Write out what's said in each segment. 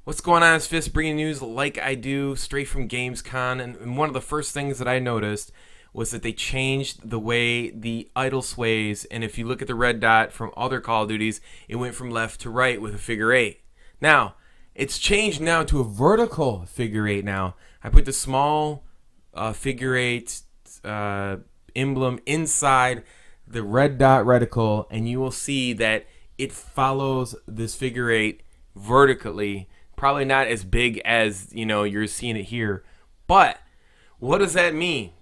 What's going on? It's Fist bringing news like I do, straight from Gamescom. And one of the first things that I noticed was that they changed the way the idle sways. And if you look at the red dot from other Call of Duties, it went from left to right with a figure eight. Now, it's changed now to a vertical figure eight now. I put the small figure eight emblem inside the red dot reticle, and you will see that it follows this figure eight vertically. Probably not as big as, you're seeing it here. But what does that mean?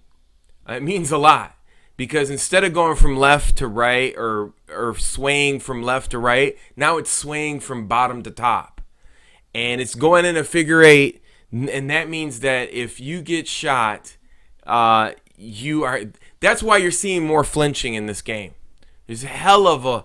It means a lot. Because instead of going from left to right or swaying from left to right, now it's swaying from bottom to top. And it's going in a figure eight. And that means that if you get shot, that's why you're seeing more flinching in this game. There's a hell of a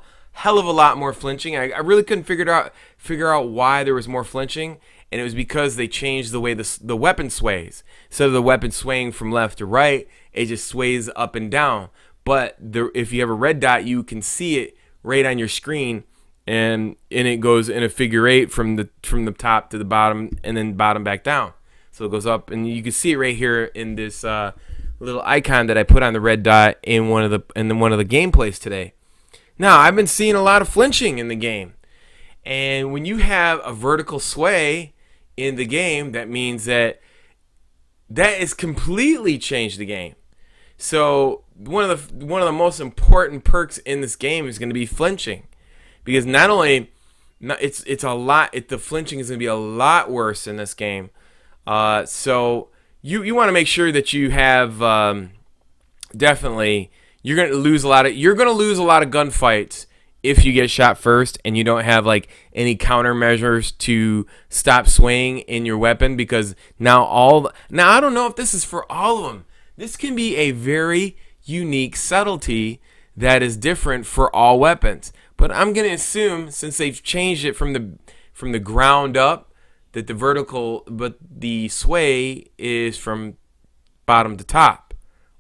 lot more flinching. I really couldn't figure out why there was more flinching, and it was because they changed the way the weapon sways. Instead of the weapon swaying from left to right, it just sways up and down. But if you have a red dot, you can see it right on your screen, and it goes in a figure eight from the top to the bottom, and then bottom back down. So it goes up, and you can see it right here in this little icon that I put on the red dot in one of the gameplays today. Now, I've been seeing a lot of flinching in the game. And when you have a vertical sway in the game, that means that has completely changed the game. So one of the most important perks in this game is going to be flinching. Because not only it's a lot, the flinching is going to be a lot worse in this game. So you want to make sure that you have definitely. You're gonna lose a lot of gunfights if you get shot first and you don't have like any countermeasures to stop swaying in your weapon, because now I don't know if this is for all of them. This can be a very unique subtlety that is different for all weapons. But I'm gonna assume, since they've changed it from the ground up, that the sway is from bottom to top.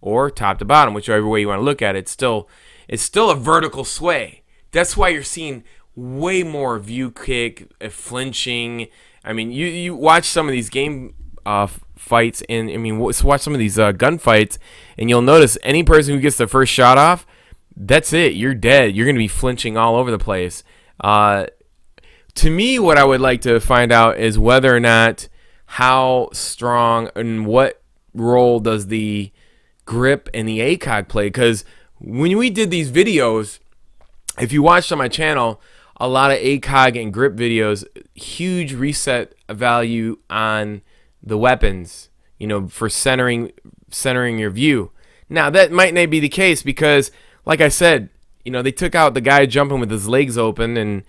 Or top to bottom, whichever way you want to look at it. It's still a vertical sway. That's why you're seeing way more view kick, flinching. I mean, you watch some of these game fights, and watch some of these gun fights, and you'll notice any person who gets the first shot off, that's it. You're dead. You're going to be flinching all over the place. To me, what I would like to find out is whether or not how strong and what role does the grip and the ACOG play. Because when we did these videos, if you watched on my channel, a lot of ACOG and grip videos, huge reset value on the weapons, for centering your view. Now that might not be the case, because like I said, they took out the guy jumping with his legs open, and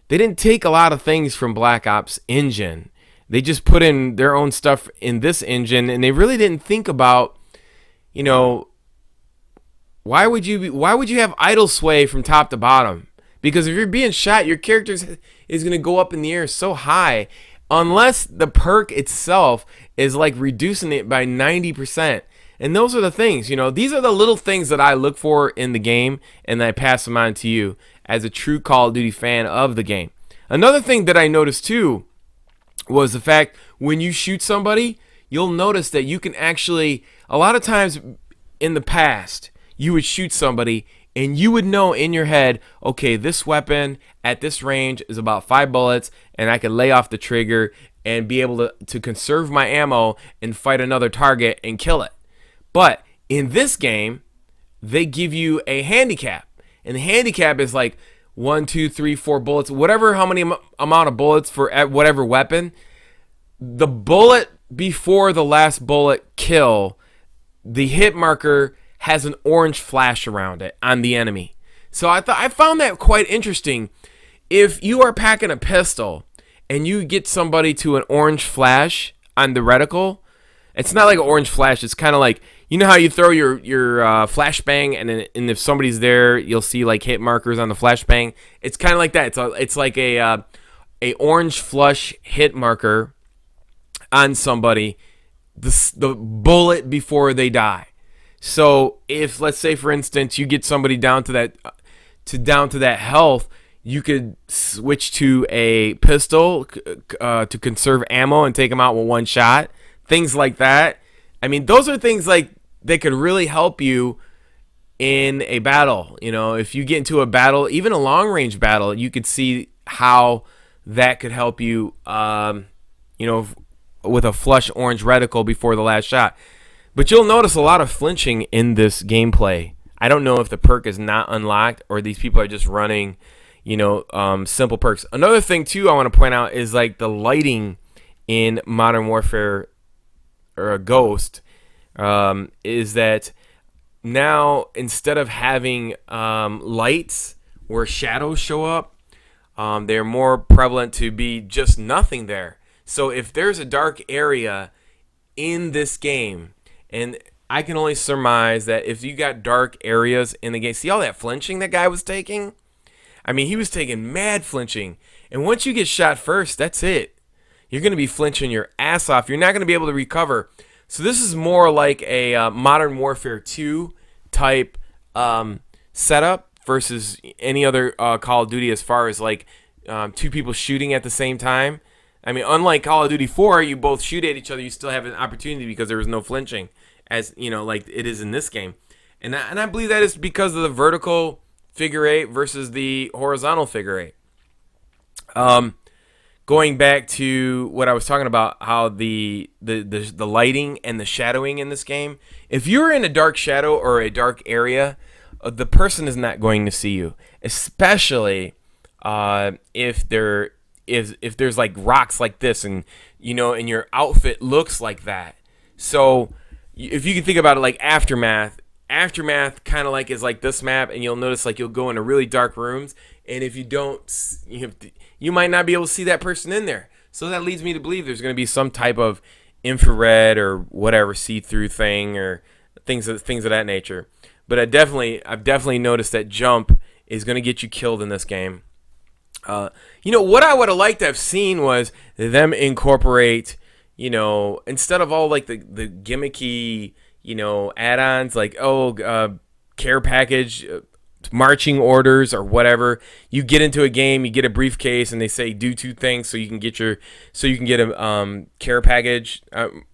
they didn't take a lot of things from Black Ops engine. They just put in their own stuff in this engine, and they really didn't think about, why would you have idle sway from top to bottom? Because if you're being shot, your character is going to go up in the air so high, unless the perk itself is like reducing it by 90%. And those are the things, these are the little things that I look for in the game, and I pass them on to you as a true Call of Duty fan of the game. Another thing that I noticed too was the fact when you shoot somebody, you'll notice that you can actually, a lot of times in the past, you would shoot somebody and you would know in your head, okay, this weapon at this range is about 5 bullets, and I can lay off the trigger and be able to conserve my ammo and fight another target and kill it. But in this game, they give you a handicap, and the handicap is like 1, 2, 3, 4 bullets, whatever, how many amount of bullets for whatever weapon. The bullet before the last bullet kill, the hit marker has an orange flash around it on the enemy. So I found that quite interesting. If you are packing a pistol and you get somebody to an orange flash on the reticle, it's not like an orange flash. It's kind of like, how you throw your flashbang, and if somebody's there, you'll see like hit markers on the flashbang. It's kind of like that. It's like a orange flush hit marker on somebody, the bullet before they die. So if, let's say for instance, you get somebody down to that health, You could switch to a pistol to conserve ammo and take them out with one shot. Things like that. I mean, those are things like that could really help you in a battle. You know, if you get into a battle, even a long range battle, you could see how that could help you. You know, with a flush orange reticle before the last shot. But you'll notice a lot of flinching in this gameplay. I don't know if the perk is not unlocked or these people are just running, simple perks. Another thing too I want to point out is like the lighting in Modern Warfare or a Ghost is that now instead of having lights where shadows show up, they're more prevalent to be just nothing there. So if there's a dark area in this game, and I can only surmise that if you got dark areas in the game, see all that flinching that guy was taking? I mean, he was taking mad flinching. And once you get shot first, that's it. You're going to be flinching your ass off. You're not going to be able to recover. So this is more like a Modern Warfare 2 type setup versus any other Call of Duty as far as like two people shooting at the same time. I mean, unlike Call of Duty 4, you both shoot at each other, you still have an opportunity because there was no flinching, as like it is in this game. And I believe that is because of the vertical figure eight versus the horizontal figure eight. Going back to what I was talking about, how the lighting and the shadowing in this game, if you're in a dark shadow or a dark area, the person is not going to see you, especially if there's like rocks like this and and your outfit looks like that. So if you can think about it like Aftermath kind of like is like this map, and you'll notice like you'll go into really dark rooms, and if you don't, you might not be able to see that person in there. So that leads me to believe there's going to be some type of infrared or whatever see-through thing or things of that nature. But I've definitely noticed that jump is going to get you killed in this game. What I would have liked to have seen was them incorporate, instead of all like the gimmicky, add-ons like, care package, marching orders or whatever. You get into a game, you get a briefcase, and they say do two things so you can get a care package.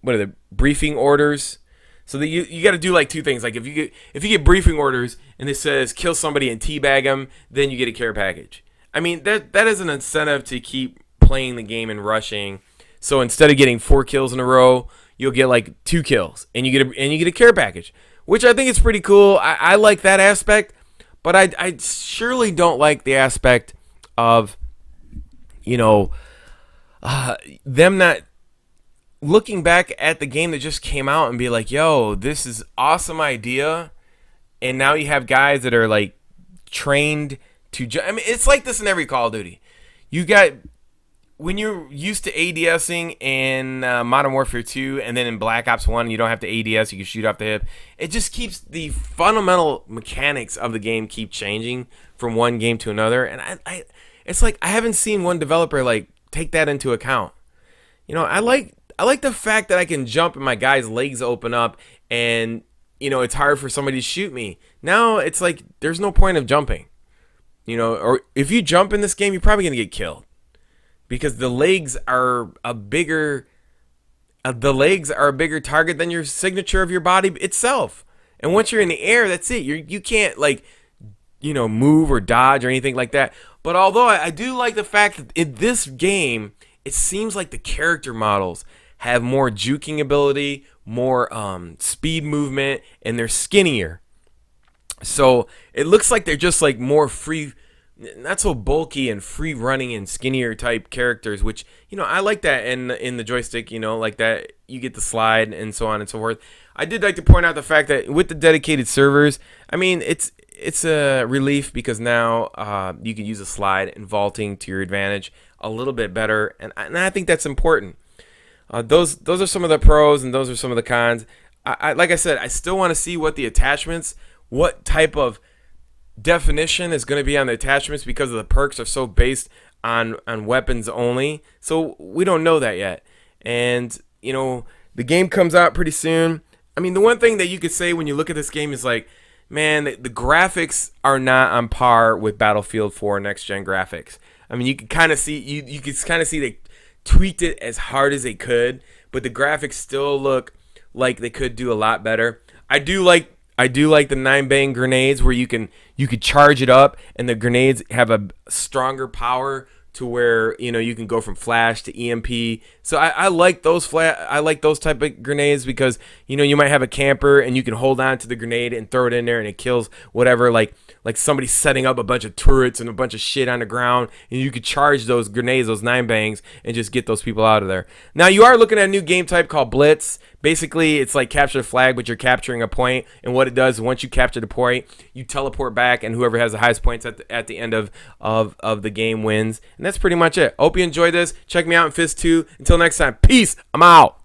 What are the briefing orders? So that you got to do like two things. Like if you get briefing orders and it says kill somebody and teabag them, then you get a care package. I mean, that is an incentive to keep playing the game and rushing. So instead of getting 4 kills in a row, you'll get like 2 kills, and you get a care package, which I think is pretty cool. I like that aspect, but I surely don't like the aspect of them not looking back at the game that just came out and be like, yo, this is awesome idea, and now you have guys that are like trained I mean, it's like this in every Call of Duty. You got, when you're used to ADSing in Modern Warfare 2 and then in Black Ops 1, you don't have to ADS, you can shoot off the hip. It just keeps the fundamental mechanics of the game keep changing from one game to another. And it's like I haven't seen one developer like take that into account. I like the fact that I can jump and my guy's legs open up and, it's hard for somebody to shoot me. Now it's like there's no point of jumping. Or if you jump in this game, you're probably going to get killed because the legs are a bigger target than your signature of your body itself. And once you're in the air, that's it. You can't like, move or dodge or anything like that. But although I do like the fact that in this game, it seems like the character models have more juking ability, more speed movement, and they're skinnier. So it looks like they're just like more free, not so bulky and free running and skinnier type characters, which, I like that in the joystick, like that you get the slide and so on and so forth. I did like to point out the fact that with the dedicated servers, I mean, it's a relief because now you can use a slide and vaulting to your advantage a little bit better. And I think that's important. Those are some of the pros and those are some of the cons. Like I said, I still want to see what type of definition is going to be on the attachments because the perks are so based on weapons only. So we don't know that yet. And, the game comes out pretty soon. I mean, the one thing that you could say when you look at this game is like, man, the graphics are not on par with Battlefield 4 next gen graphics. I mean, you can kind of see you can kind of see they tweaked it as hard as they could, but the graphics still look like they could do a lot better. I do like the 9-bang grenades where you could charge it up and the grenades have a stronger power to where you can go from flash to EMP. So I like those I like those type of grenades because you might have a camper and you can hold on to the grenade and throw it in there and it kills whatever, like somebody setting up a bunch of turrets and a bunch of shit on the ground, and you could charge those grenades, those 9-bangs, and just get those people out of there. Now you are looking at a new game type called Blitz. Basically, it's like capture the flag, but you're capturing a point. And what it does is once you capture the point, you teleport back, and whoever has the highest points at the end of the game wins. And that's pretty much it. Hope you enjoyed this. Check me out in Fist 2. Until next time, peace. I'm out.